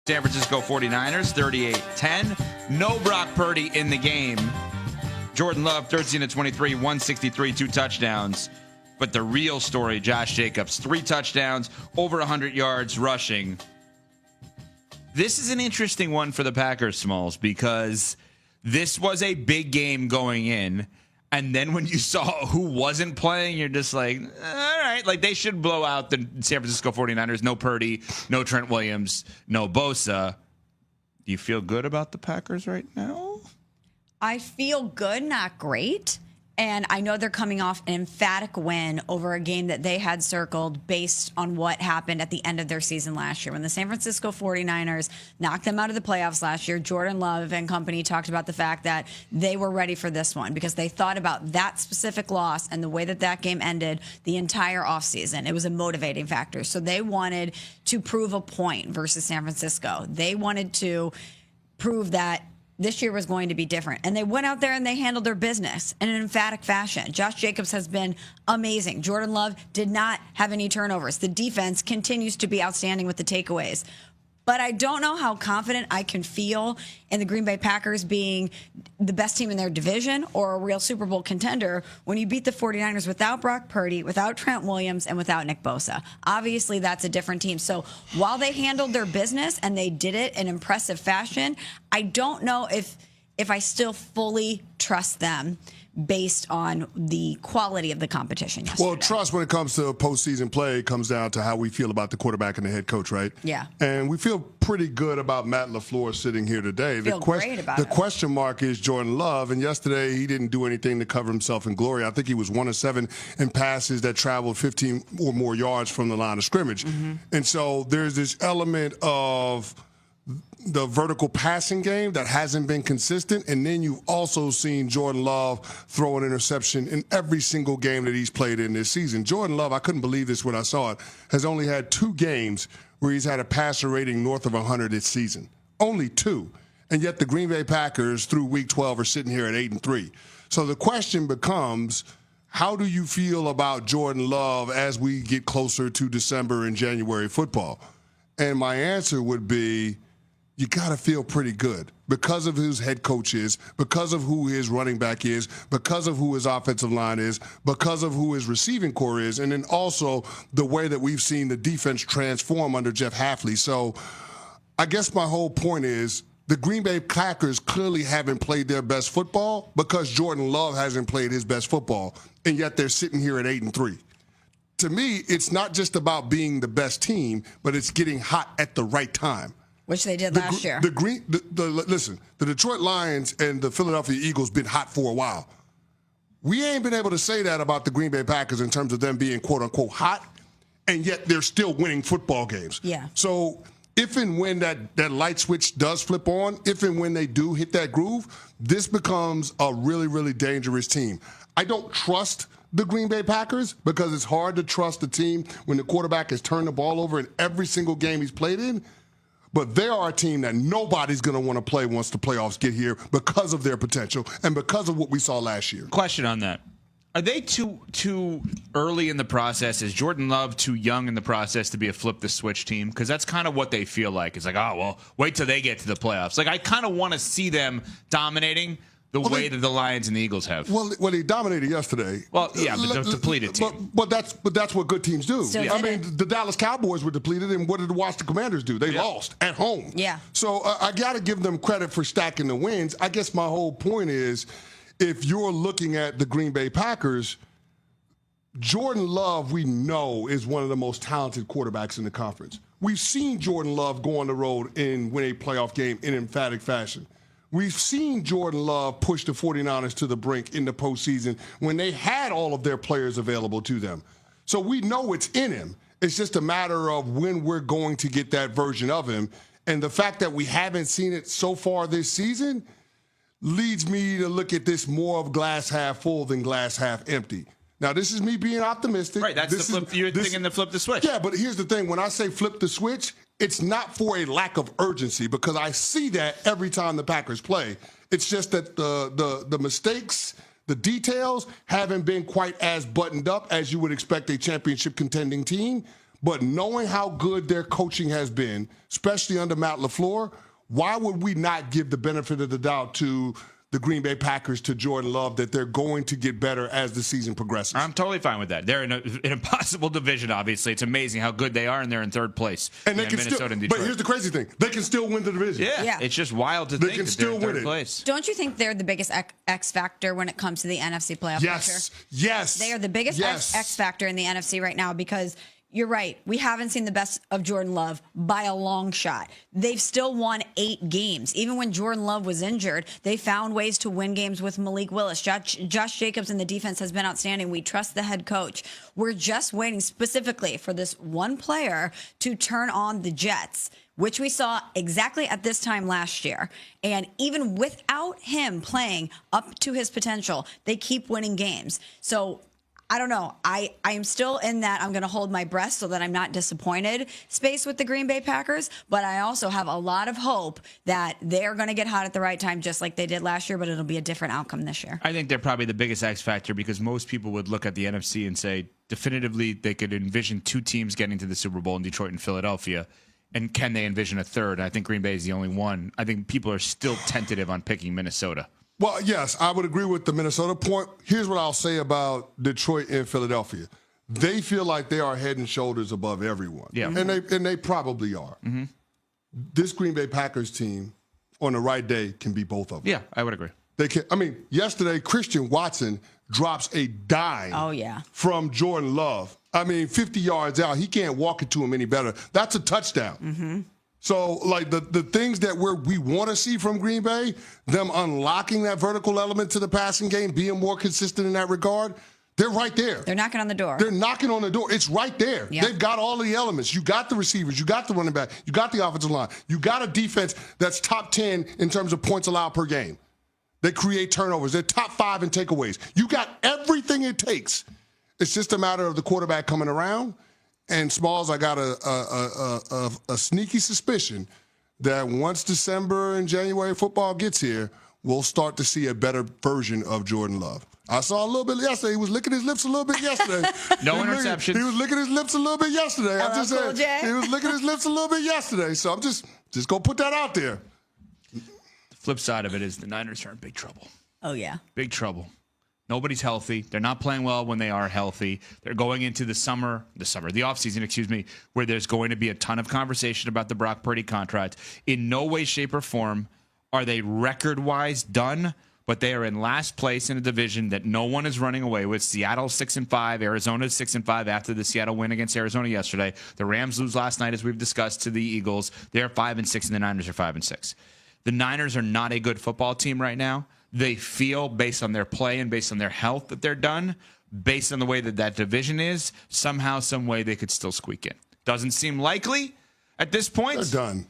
San Francisco 49ers, 38-10. No Brock Purdy in the game. Jordan Love, 13-23, 163, 2 touchdowns. But the real story, Josh Jacobs, 3 touchdowns, over 100 yards rushing. This is an interesting one for the Packers, Smalls, because this was a big game going in. And then when you saw who wasn't playing, you're just like, all right, like they should blow out the San Francisco 49ers. No Purdy, no Trent Williams, no Bosa. Do you feel good about the Packers right now? I feel good, not great. And I know they're coming off an emphatic win over a game that they had circled based on what happened at the end of their season last year. When the San Francisco 49ers knocked them out of the playoffs last year, Jordan Love and company talked about the fact that they were ready for this one because they thought about that specific loss and the way that that game ended the entire offseason. It was a motivating factor. So they wanted to prove a point versus San Francisco. They wanted to prove that this year was going to be different. And they went out there and they handled their business in an emphatic fashion. Josh Jacobs has been amazing. Jordan Love did not have any turnovers. The defense continues to be outstanding with the takeaways. But I don't know how confident I can feel in the Green Bay Packers being the best team in their division or a real Super Bowl contender when you beat the 49ers without Brock Purdy, without Trent Williams, and without Nick Bosa. Obviously, that's a different team. So while they handled their business and they did it in impressive fashion, I don't know if I still fully trust them based on the quality of the competition yesterday. Well, trust when it comes to postseason play comes down to how we feel about the quarterback and the head coach, right? Yeah. And we feel pretty good about Matt LaFleur sitting here today. Feel great about the it. question mark is Jordan Love, and yesterday he didn't do anything to cover himself in glory. I think he was 1 of 7 in passes that traveled 15 or more yards from the line of scrimmage. Mm-hmm. And so there's this element of the vertical passing game that hasn't been consistent, and then you've also seen Jordan Love throw an interception in every single game that he's played in this season. Jordan Love, I couldn't believe this when I saw it, has only had 2 games where he's had a passer rating north of 100 this season. Only 2. And yet the Green Bay Packers through Week 12 are sitting here at 8-3. So the question becomes, how do you feel about Jordan Love as we get closer to December and January football? And my answer would be, you got to feel pretty good because of who his head coach is, because of who his running back is, because of who his offensive line is, because of who his receiving core is, and then also the way that we've seen the defense transform under Jeff Hafley. So I guess my whole point is the Green Bay Packers clearly haven't played their best football because Jordan Love hasn't played his best football, and yet they're sitting here at 8-3. To me, it's not just about being the best team, but it's getting hot at the right time. Which they did last year. Listen, the Detroit Lions and the Philadelphia Eagles been hot for a while. We ain't been able to say that about the Green Bay Packers in terms of them being quote-unquote hot, and yet they're still winning football games. Yeah. So if and when that light switch does flip on, if and when they do hit that groove, this becomes a really, really dangerous team. I don't trust the Green Bay Packers because it's hard to trust a team when the quarterback has turned the ball over in every single game he's played in. But they are a team that nobody's going to want to play once the playoffs get here because of their potential and because of what we saw last year. Question on that. Are they too early in the process? Is Jordan Love too young in the process to be a flip-the-switch team? Because that's kind of what they feel like. It's like, oh, well, wait till they get to the playoffs. Like, I kind of want to see them dominating the way that the Lions and the Eagles have. Well, they dominated yesterday. Well, yeah, but the depleted team. But that's what good teams do. So I mean, the Dallas Cowboys were depleted, and what did the Washington Commanders do? They lost at home. Yeah. So I got to give them credit for stacking the wins. I guess my whole point is, if you're looking at the Green Bay Packers, Jordan Love, we know, is one of the most talented quarterbacks in the conference. We've seen Jordan Love go on the road and win a playoff game in emphatic fashion. We've seen Jordan Love push the 49ers to the brink in the postseason when they had all of their players available to them. So we know it's in him. It's just a matter of when we're going to get that version of him. And the fact that we haven't seen it so far this season leads me to look at this more of glass half full than glass half empty. Now, this is me being optimistic. Right, that's you're thinking to flip the switch. Yeah, but here's the thing. When I say flip the switch, it's not for a lack of urgency because I see that every time the Packers play. It's just that the mistakes, the details haven't been quite as buttoned up as you would expect a championship contending team. But knowing how good their coaching has been, especially under Matt LaFleur, why would we not give the benefit of the doubt to the Green Bay Packers, to Jordan Love, that they're going to get better as the season progresses? I'm totally fine with that. They're in an impossible division, obviously. It's amazing how good they are, and they're in third place. And they can Minnesota still, and Detroit. but here's the crazy thing. They can still win the division. Yeah. It's just wild to They think can that still they're in win third it. place. Don't you think they're the biggest X factor when it comes to the NFC playoff picture? Yes. They are the biggest X factor in the NFC right now because you're right. We haven't seen the best of Jordan Love by a long shot. They've still won 8 games. Even when Jordan Love was injured, they found ways to win games with Malik Willis. Josh Jacobs in the defense has been outstanding. We trust the head coach. We're just waiting specifically for this one player to turn on the Jets, which we saw exactly at this time last year. And even without him playing up to his potential, they keep winning games. So I don't know. I am still in that I'm going to hold my breath so that I'm not disappointed space with the Green Bay Packers. But I also have a lot of hope that they're going to get hot at the right time, just like they did last year, but it'll be a different outcome this year. I think they're probably the biggest X factor because most people would look at the NFC and say definitively they could envision 2 teams getting to the Super Bowl in Detroit and Philadelphia. And can they envision a third? I think Green Bay is the only one. I think people are still tentative on picking Minnesota. Well, yes, I would agree with the Minnesota point. Here's what I'll say about Detroit and Philadelphia. They feel like they are head and shoulders above everyone. Yeah. And they probably are. Mm-hmm. This Green Bay Packers team, on the right day, can be both of them. Yeah, I would agree. They can. I mean, yesterday, Christian Watson drops a dime from Jordan Love. I mean, 50 yards out. He can't walk it to him any better. That's a touchdown. Mm-hmm. So, like, the things that we want to see from Green Bay, them unlocking that vertical element to the passing game, being more consistent in that regard, they're right there. They're knocking on the door. They're knocking on the door. It's right there. Yep. They've got all the elements. You got the receivers. You got the running back. You got the offensive line. You got a defense that's top 10 in terms of points allowed per game. They create turnovers. They're top 5 in takeaways. You got everything it takes. It's just a matter of the quarterback coming around. And Smalls, I got a sneaky suspicion that once December and January football gets here, we'll start to see a better version of Jordan Love. I saw a little bit yesterday. He was licking his lips a little bit yesterday. No interception. He was licking his lips a little bit yesterday. I'm just saying. He was licking his lips a little bit yesterday. So I'm just going to put that out there. The flip side of it is the Niners are in big trouble. Oh, yeah. Big trouble. Nobody's healthy. They're not playing well when they are healthy. They're going into the offseason, where there's going to be a ton of conversation about the Brock Purdy contract. In no way, shape, or form are they record-wise done, but they are in last place in a division that no one is running away with. Seattle 6-5, Arizona 6-5 after the Seattle win against Arizona yesterday. The Rams lose last night, as we've discussed, to the Eagles. They're 5-6, and the Niners are 5-6. The Niners are not a good football team right now. They feel, based on their play and based on their health, that they're done. Based on the way that division is, somehow, some way, they could still squeak in. Doesn't seem likely at this point. They're done.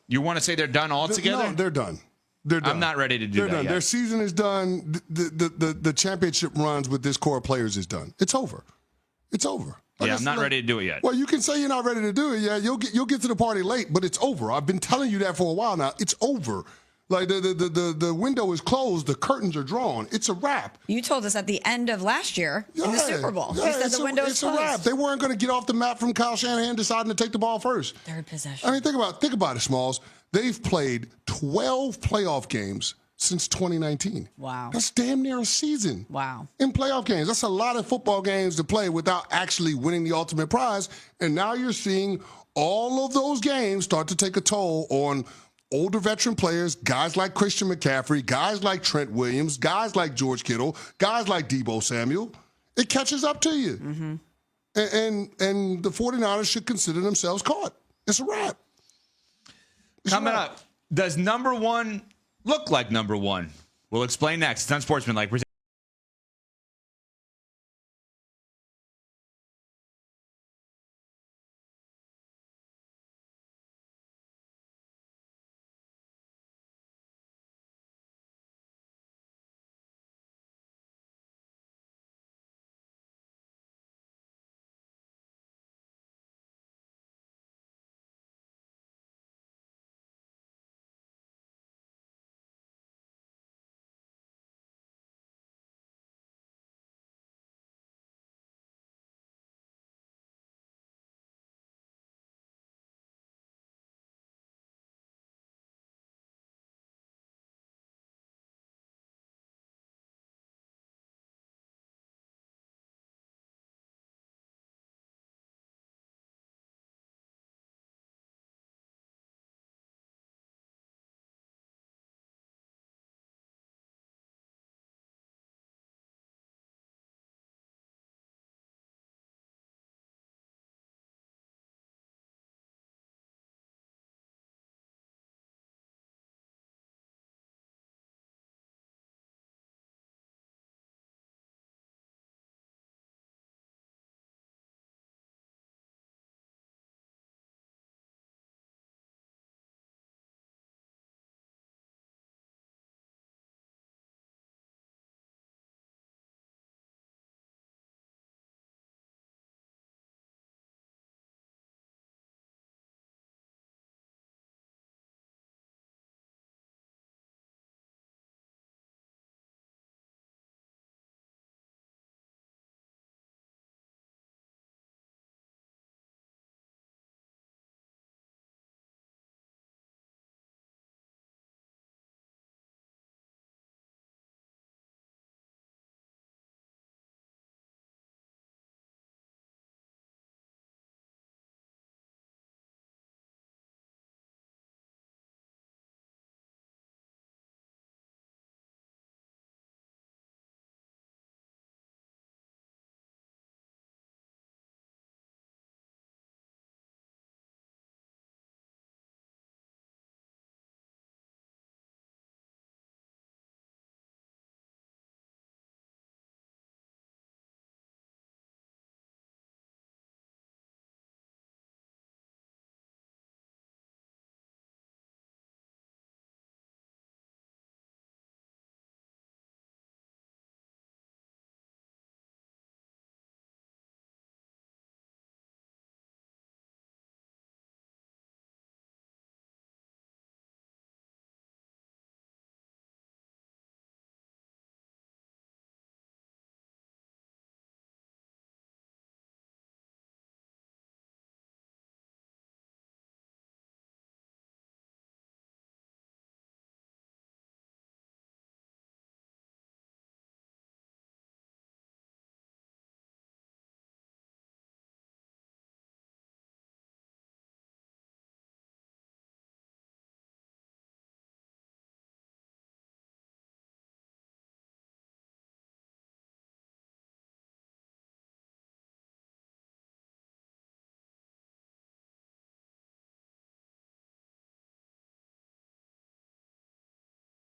You want to say they're done altogether? No, they're done. They're done. I'm not ready to do they're that done. yet. Their season is done. The championship runs with this core of players is done. It's over. It's over. I'm not ready to do it yet. Well, you can say you're not ready to do it. Yeah, you'll get to the party late, but it's over. I've been telling you that for a while now. It's over. Like the window is closed, the curtains are drawn. It's a wrap. You told us at the end of last year in the Super Bowl. You said the window is closed. It's a wrap. They weren't going to get off the map from Kyle Shanahan deciding to take the ball first. Third possession. I mean, think about it, Smalls. They've played 12 playoff games since 2019. Wow. That's damn near a season. Wow. In playoff games. That's a lot of football games to play without actually winning the ultimate prize. And now you're seeing all of those games start to take a toll on older veteran players, guys like Christian McCaffrey, guys like Trent Williams, guys like George Kittle, guys like Deebo Samuel. It catches up to you. Mm-hmm. And the 49ers should consider themselves caught. It's a wrap. Coming up, does number one look like number one? We'll explain next. It's Unsportsmanlike.